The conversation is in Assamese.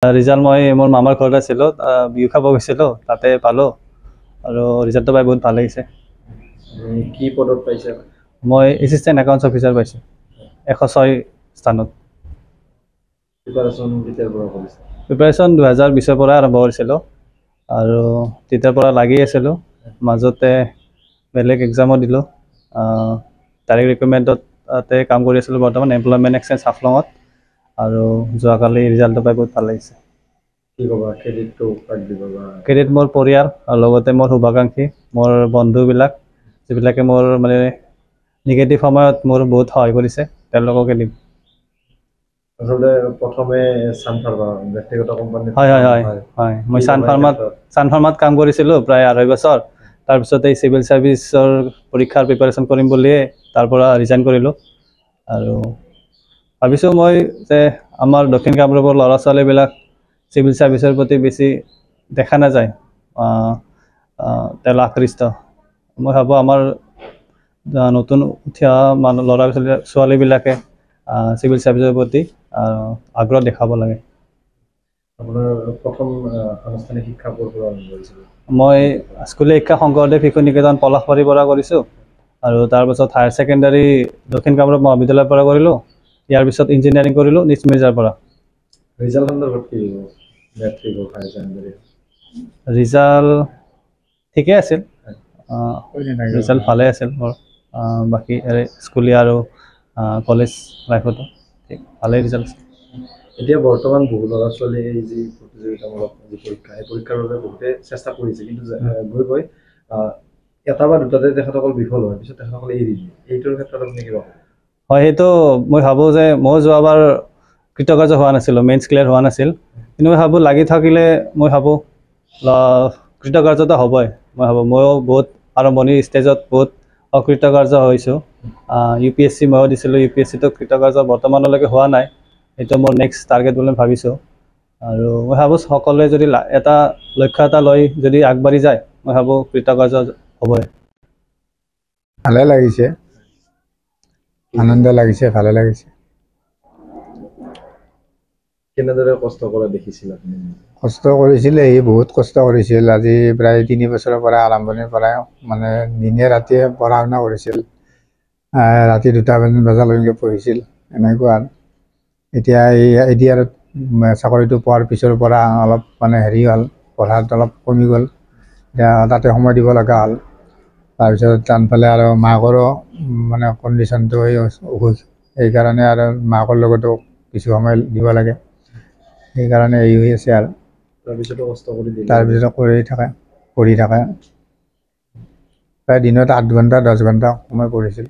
ৰিজাল্ট মই মোৰ মামাৰ ঘৰত আছিলোঁ, বিহু খাব গৈছিলোঁ, তাতে পালোঁ আৰু ৰিজাল্টটো পাই বহুত ভাল লাগিছে। কি পদত পাইছে? মই এছিষ্টেণ্ট একাউণ্টছ অফিচাৰ পাইছোঁ 106 স্থানত। প্ৰিপাৰেশ্যন কেতিয়াৰ পৰা কৰিছে? প্ৰিপাৰেশ্যন 2020ৰ পৰা আৰম্ভ কৰিছিলোঁ আৰু তেতিয়াৰ পৰা লাগি আছিলোঁ। মাজতে বেলেগ এক্সামো দিলোঁ, ডাইৰেক্ট ৰিক্ৰুইটমেণ্টত তাতে কাম কৰি আছিলোঁ বৰ্তমান এমপ্লয়মেণ্ট এক্সচেঞ্জ হাফলঙত, আৰু যোৱাকালি ৰিজাল্টটো পাই বহুত ভাল লাগিছে। কি ক'বা, ক্ৰেডিটটো কাক দিব? ক্ৰেডিট মোৰ পৰিয়াল আৰু লগতে মোৰ শুভাকাংক্ষী, মোৰ বন্ধুবিলাক, যিবিলাকে মোৰ মানে নিগেটিভ সময়ত মোৰ বহুত সহায় কৰিছে, তেওঁলোককে দিম। আচলতে প্ৰথমে চানফাৰ্মা ব্যক্তিগত কোম্পানীত হয় মই চানফাৰ্মাত কাম কৰিছিলোঁ প্ৰায় 2.5 বছৰ। তাৰপিছত এই চিভিল ছাৰ্ভিচৰ পৰীক্ষাৰ প্ৰিপাৰেশ্যন কৰিম বুলিয়ে তাৰ পৰা ৰিজাইন কৰিলোঁ আৰু ভাবিছোঁ মই যে আমাৰ দক্ষিণ কামৰূপৰ ল'ৰা ছোৱালীবিলাক চিভিল ছাৰ্ভিচৰ প্ৰতি বেছি দেখা নাযায়, তেওঁ আকৃষ্ট। মই ভাবোঁ আমাৰ নতুন উঠি অহা ল'ৰা ছোৱালীবিলাকে চিভিল ছাৰ্ভিচৰ প্ৰতি আগ্ৰহ দেখাব লাগে। আপোনাৰ প্ৰথম আনুষ্ঠানিক শিক্ষা ক'ৰ পৰা আৰম্ভ কৰিছিল? মই স্কুলীয়া শিক্ষা শংকৰদেৱ শিশু নিকেতন পলাশবাৰীৰ পৰা কৰিছোঁ আৰু তাৰপাছত হায়াৰ ছেকেণ্ডাৰী দক্ষিণ কামৰূপ মহাবিদ্যালয়ৰ পৰা কৰিলোঁ। ইয়াৰ পিছত ইঞ্জিনিয়াৰিং কৰিলোঁ নিজ মিৰ্জাৰ পৰা। ৰিজাল্ট সন্দৰ্ভত কি মেট্ৰিক হায়াৰ ছেকেণ্ডাৰী? ৰিজাল্ট ঠিকে আছিল, ৰিজাল্ট ভালে আছিল মোৰ। বাকী স্কুলীয়া আৰু কলেজ লাইফতো ঠিক ভালেই ৰিজাল্ট আছিল। এতিয়া বৰ্তমান বহু ল'ৰা ছোৱালীয়ে এই যি প্ৰতিযোগিতামূলক যি পৰীক্ষা, এই পৰীক্ষাৰ বাবে বহুতে চেষ্টা কৰিছে, কিন্তু গৈ গৈ এটা বা দুটাতে তেখেতসকল বিফল হয়, পিছত তেখেতসকলে এৰি দিয়ে। এইটোৰ ক্ষেত্ৰত আপুনি কিবা? হয়, সেইটো মই ভাবোঁ যে মই যোৱাবাৰ কৃতকাৰ্য হোৱা নাছিলোঁ, মেইনছ ক্লিয়াৰ হোৱা নাছিল, কিন্তু মই ভাবোঁ লাগি থাকিলে মই ভাবোঁ কৃতকাৰ্যতা হ'বই। মই ভাবোঁ ময়ো বহুত আৰম্ভণিৰ ষ্টেজত বহুত অকৃতকাৰ্য হৈছোঁ। UPSC ময়ো দিছিলোঁ, UPSCটো কৃতকাৰ্য বৰ্তমানলৈকে হোৱা নাই। এইটো মোৰ নেক্সট টাৰ্গেট বুলি ভাবিছোঁ আৰু মই ভাবোঁ সকলোৱে যদি এটা লক্ষ্য এটা লৈ যদি আগবাঢ়ি যায়, মই ভাবোঁ কৃতকাৰ্য হ'বই। ভালে লাগিছে, আনন্দ লাগিছে, ভালে লাগিছে। কেনেদৰে কষ্ট কৰা দেখিছিল আপুনি? কষ্ট কৰিছিলে, সি বহুত কষ্ট কৰিছিল। আজি প্ৰায় 3 বছৰৰ পৰা আৰম্ভণিৰ পৰাই মানে দিনে ৰাতিয়ে পঢ়া শুনা কৰিছিল, ৰাতি 2টা বজালৈকে পঢ়িছিল, এনেকুৱা। এতিয়া এতিয়া চাকৰিটো পোৱাৰ পিছৰ পৰা অলপ মানে হেৰি হ'ল, পঢ়াত অলপ কমি গ'ল, এতিয়া তাতে সময় দিব লগা হ'ল। তাৰপিছত আনফালে আৰু মাকৰো মানে কণ্ডিশ্যনটো অসুখ, সেইকাৰণে আৰু মাকৰ লগতো কিছু সময় দিব লাগে, সেইকাৰণে হেৰি হৈ আছে আৰু তাৰপিছতো কৰি থাকে, পঢ়ি থাকে। প্ৰায় দিনত 8 ঘণ্টা 10 ঘণ্টা সময় পঢ়িছিল।